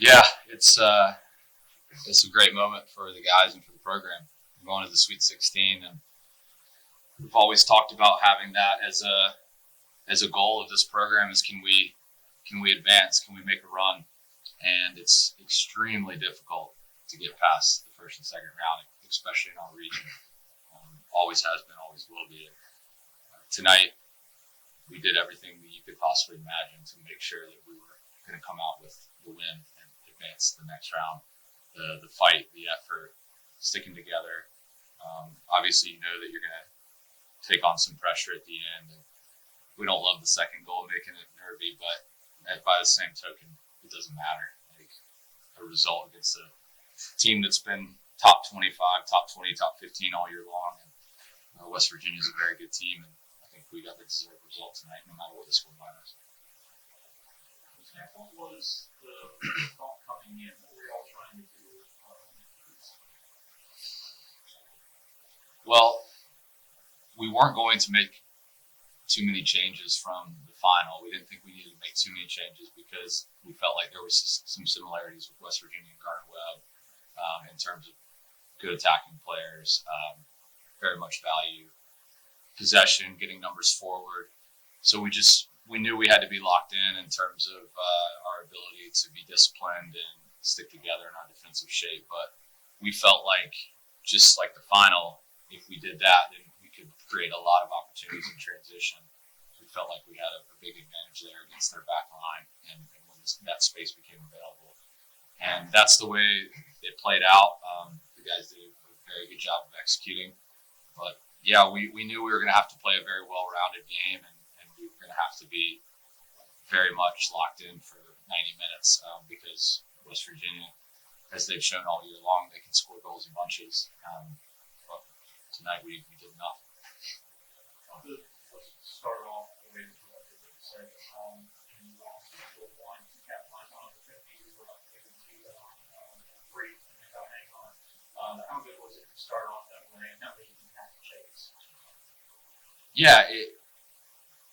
Yeah, it's a great moment for the guys and for the program. We're going to the Sweet 16, and we've always talked about having that as a goal of this program is can we advance, can we make a run? And it's extremely difficult to get past the first and second round, especially in our region. Always has been, always will be. Tonight, we did everything that you could possibly imagine to make sure that we were going to come out with the win and advance to the next round. The fight, the effort, sticking together. Obviously, you know that you're going to take on some pressure at the end. And we don't love the second goal, making it nervy, but by the same token, it doesn't matter. Like a result against a team that's been top 25, top 20, top 15 all year long. And West Virginia is a very good team, and I think we got the deserved result tonight, no matter what the score line is. What was the thought coming in? What were y'all trying to do? Well, we weren't going to make too many changes from the final. We didn't think we needed to make too many changes because we felt like there was some similarities with West Virginia and Gardner-Webb in terms of good attacking players, very much value possession, getting numbers forward. So we knew we had to be locked in terms of our ability to be disciplined and stick together in our defensive shape. But we felt like, just like the final, if we did that, then we could create a lot of opportunities in transition. We felt like we had a big advantage there against their back line and when that space became available. And that's the way it played out. The guys did a very good job of executing. But yeah, we knew we were going to have to play a very well-rounded game, and we were going to have to be very much locked in for 90 minutes because West Virginia, as they've shown all year long, they can score goals in bunches. But tonight we did enough. Let's start off the way that you said. You lost 4-1, capitalized on opportunities, were not able to free and hang on. How good was it to start off that way, and how many you have to chase? Yeah,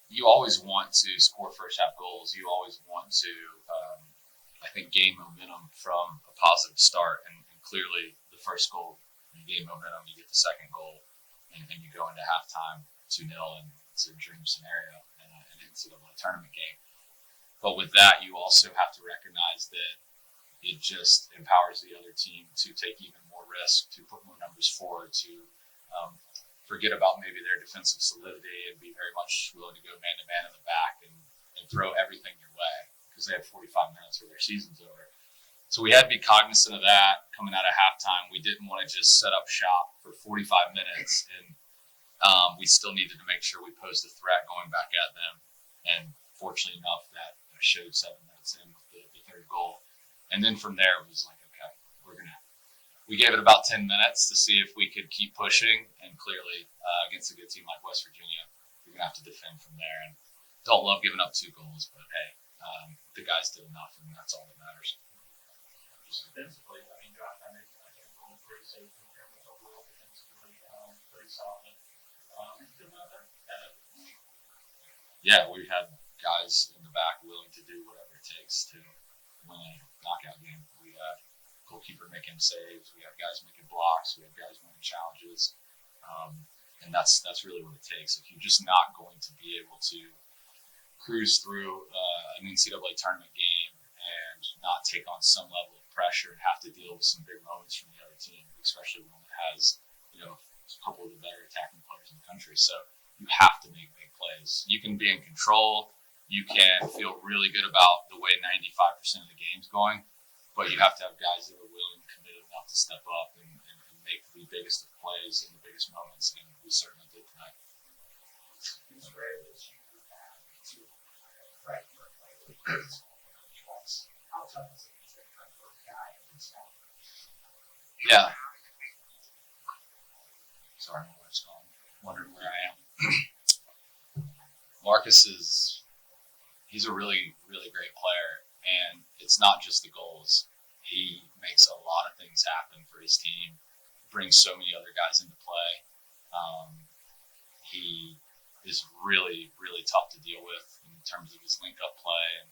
you always want to score first half goals. You always want to, I think, gain momentum from a positive start. And clearly, the first goal, you gain momentum, you get the second goal, and you go into halftime 2-0, and it's a dream scenario in an NCAA tournament game. But with that, you also have to recognize that it just empowers the other team to take even more risk, to put more numbers forward, to forget about maybe their defensive solidity and be very much willing to go man-to-man in the back and throw everything your way because they have 45 minutes or their season's over. So we had to be cognizant of that coming out of halftime. We didn't want to just set up shop for 45 minutes, and we still needed to make sure we posed a threat going back at them. And fortunately enough, that showed 7 minutes in with the third goal. And then from there, it was like, okay, we gave it about 10 minutes to see if we could keep pushing. And clearly, against a good team like West Virginia, you're going to have to defend from there. And don't love giving up 2 goals, but hey, the guys did enough, and that's all that matters. Just defensively, I mean, Josh, I think we're pretty safe in here, but overall defensively, pretty solid. Yeah, we had guys in the back willing to do whatever it takes to win a knockout game. We have goalkeeper making saves, we have guys making blocks, we have guys winning challenges, and that's really what it takes. If you're just not going to be able to cruise through an NCAA tournament game and not take on some level of pressure and have to deal with some big moments from the other team, especially one that has a couple of the better attacking players in the country. So you have to make big plays. You can be in control. You can feel really good about the way 95% of the game's going, but you have to have guys that are willing and committed enough to step up and make the biggest of plays in the biggest moments, and we certainly did tonight. It's rare that you have to fight for a player. How tough is it to fight for a guy in this town? Yeah. Sorry, my wife's calling, wondering where I am. Marcus he's a really, really great player, and it's not just the goals. He makes a lot of things happen for his team, brings so many other guys into play. He is really, really tough to deal with in terms of his link-up play and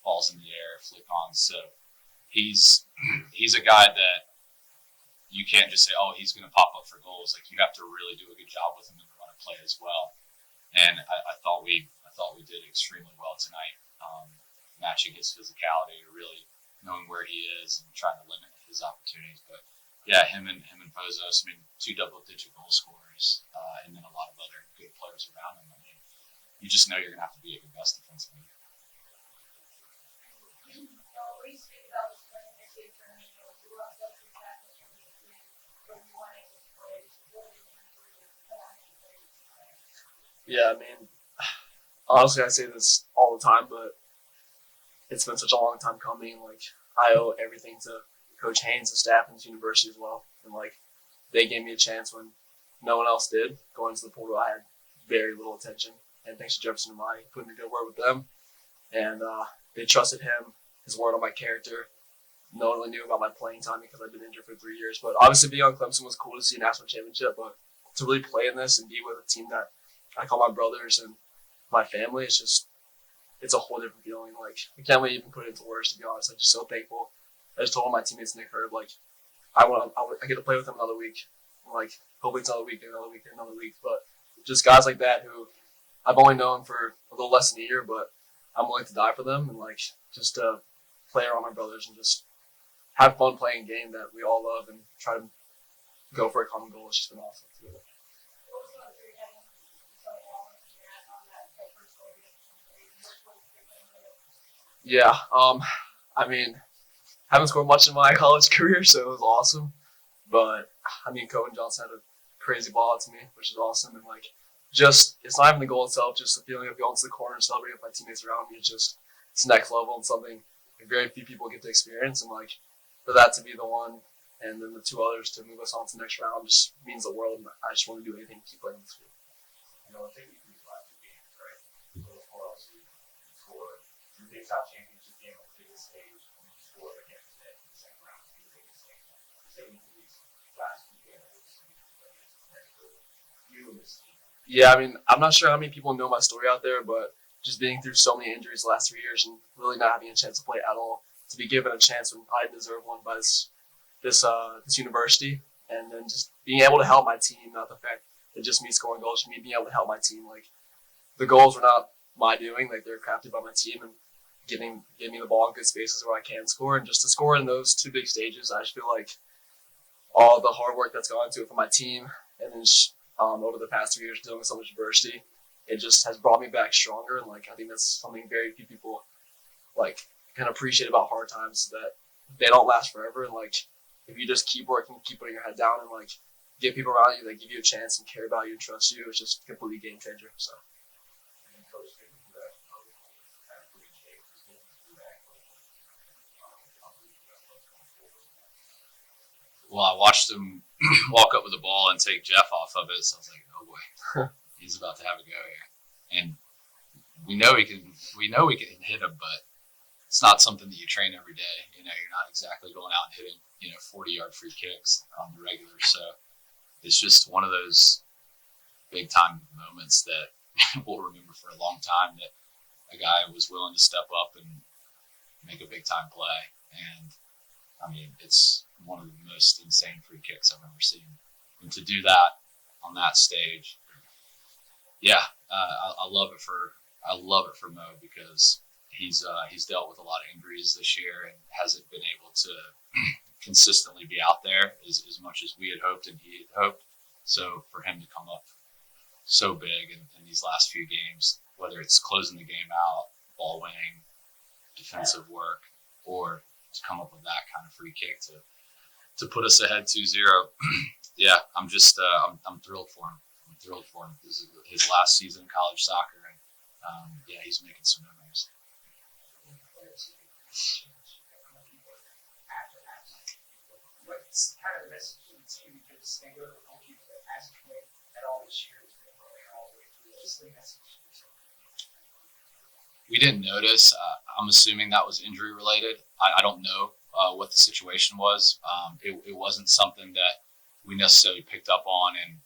balls in the air, flick-ons. So he's a guy that you can't just say, oh, he's going to pop up for goals. Like, you have to really do a good job with him in the run of play as well. And I thought we did extremely well tonight, matching his physicality, really knowing where he is and trying to limit his opportunities. But yeah, him and Pozos, I mean, 2 double-digit goal scorers, and then a lot of other good players around him. I mean, you just know you're going to have to be at your best defensively. Yeah, I mean, honestly, I say this all the time, but it's been such a long time coming. Like, I owe everything to Coach Haines, the staff, and the university as well. And, like, they gave me a chance when no one else did. Going into the portal, I had very little attention. And thanks to Jefferson and Mike, putting a good word with them. And they trusted him, his word on my character. No one really knew about my playing time because I've been injured for 3 years. But obviously being on Clemson was cool to see a national championship. But to really play in this and be with a team that I call my brothers and my family, it's a whole different feeling. Like, I can't really even put it into words, to be honest. I'm just so thankful. I just told my teammates Nick Herb, like, I get to play with him another week. Like, hopefully it's another week. But just guys like that who I've only known for a little less than a year, but I'm willing to die for them, and like just play around my brothers and just have fun playing a game that we all love and try to go for a common goal. It's just been awesome. Yeah, I mean, haven't scored much in my college career, so it was awesome. But I mean, Cohen Johnson had a crazy ball out to me, which is awesome. And like, just it's not even the goal itself, just the feeling of going to the corner and celebrating with my teammates around me. It's next level and something very few people get to experience. And like, for that to be the one, and then the 2 others to move us on to the next round just means the world. And I just want to do anything to keep playing this game. You know, I think these last 2 games, right? For us, for your Big South Championship game on the biggest stage, and you score again today in the second round on the biggest stage. Say these last 2 games, you and this team. Yeah, I mean, I'm not sure how many people know my story out there, but just being through so many injuries the last 3 years and really not having a chance to play at all, to be given a chance when I deserve one by this university, and then just being able to help my team, not the fact that just me scoring goals, just me being able to help my team. Like, the goals were not my doing, like they're crafted by my team and giving me the ball in good spaces where I can score, and just to score in those 2 big stages, I just feel like all the hard work that's gone into it for my team, and then just, over the past 3 years dealing with so much adversity, it just has brought me back stronger. And like, I think that's something very few people like can appreciate about hard times, that they don't last forever. And like, if you just keep working, keep putting your head down, and like get people around you that give you a chance and care about you and trust you, it's just a completely game changer. So. Well, I watched him walk up with the ball and take Jeff off of it, so I was like, oh boy, he's about to have a go here. And we know we can hit him, but it's not something that you train every day. You know, you're not exactly going out and hitting 40-yard free kicks on the regular. So it's just one of those big time moments that we'll remember for a long time, that a guy was willing to step up and make a big time play. And I mean, it's one of the most insane free kicks I've ever seen. And to do that on that stage, yeah, I love it for Mo, because he's dealt with a lot of injuries this year and hasn't been able to consistently be out there as much as we had hoped and he had hoped. So for him to come up so big in these last few games, whether it's closing the game out, ball winning, defensive work, or to come up with that kind of free kick to put us ahead 2-0. Yeah, I'm just I'm thrilled for him. This is his last season in college soccer, and yeah, he's making some memories. What's kind of the message to the team, because they go to the goalkeeper that hasn't played at all this year, has been going all the way through. What's the message to the team? We didn't notice. I'm assuming that was injury related. I don't know what the situation was. It wasn't something that we necessarily picked up on and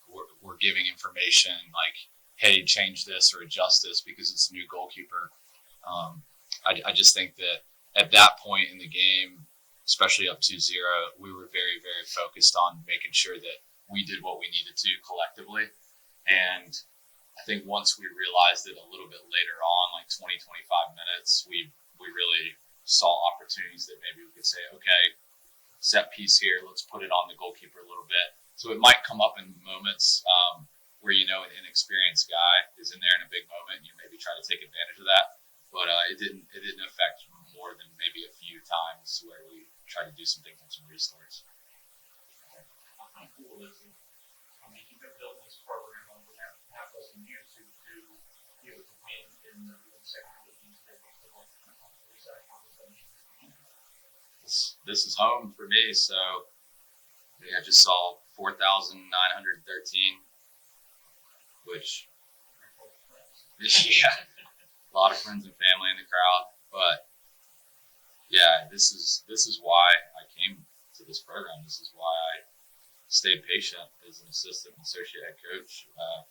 we're giving information like, hey, change this or adjust this because it's a new goalkeeper. I just think that at that point in the game, especially up 2-0, we were very, very focused on making sure that we did what we needed to collectively. And I think once we realized it a little bit later on, like 20, 25 minutes, we really saw opportunities that maybe we could say, okay, set piece here, let's put it on the goalkeeper a little bit. So it might come up in moments where, you know, an inexperienced guy is in there in a big moment, and you maybe try to take advantage of that. But it didn't affect more than maybe a few times where we tried to do some things on some restarts. How cool is it? I mean, you've been building this program over half dozen years to be able to win in the second league. This is home for me, so yeah, I just saw 4,913, which yeah, a lot of friends and family in the crowd. But yeah, this is why I came to this program. This is why I stayed patient as an assistant and associate head coach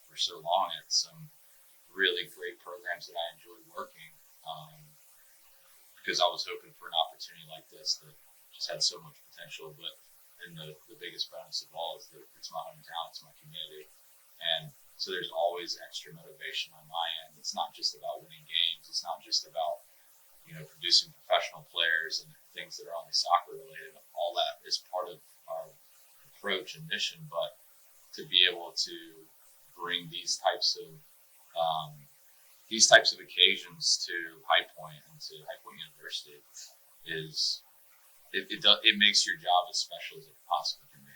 for so long at some really great programs that I enjoyed working. Because I was hoping for an opportunity like this that just had so much potential. But then the biggest bonus of all is that it's my hometown, it's my community. And so there's always extra motivation on my end. It's not just about winning games. It's not just about, you know, producing professional players and things that are only soccer related. All that is part of our approach and mission. But to be able to bring these types of occasions to High Point and to High Point University is it makes your job as special as it possibly can be.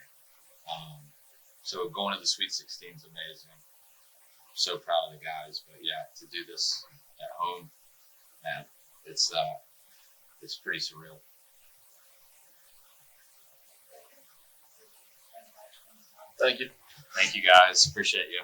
So going to the Sweet 16 is amazing. I'm so proud of the guys, but yeah, to do this at home, man, it's pretty surreal. Thank you. Thank you guys, appreciate you.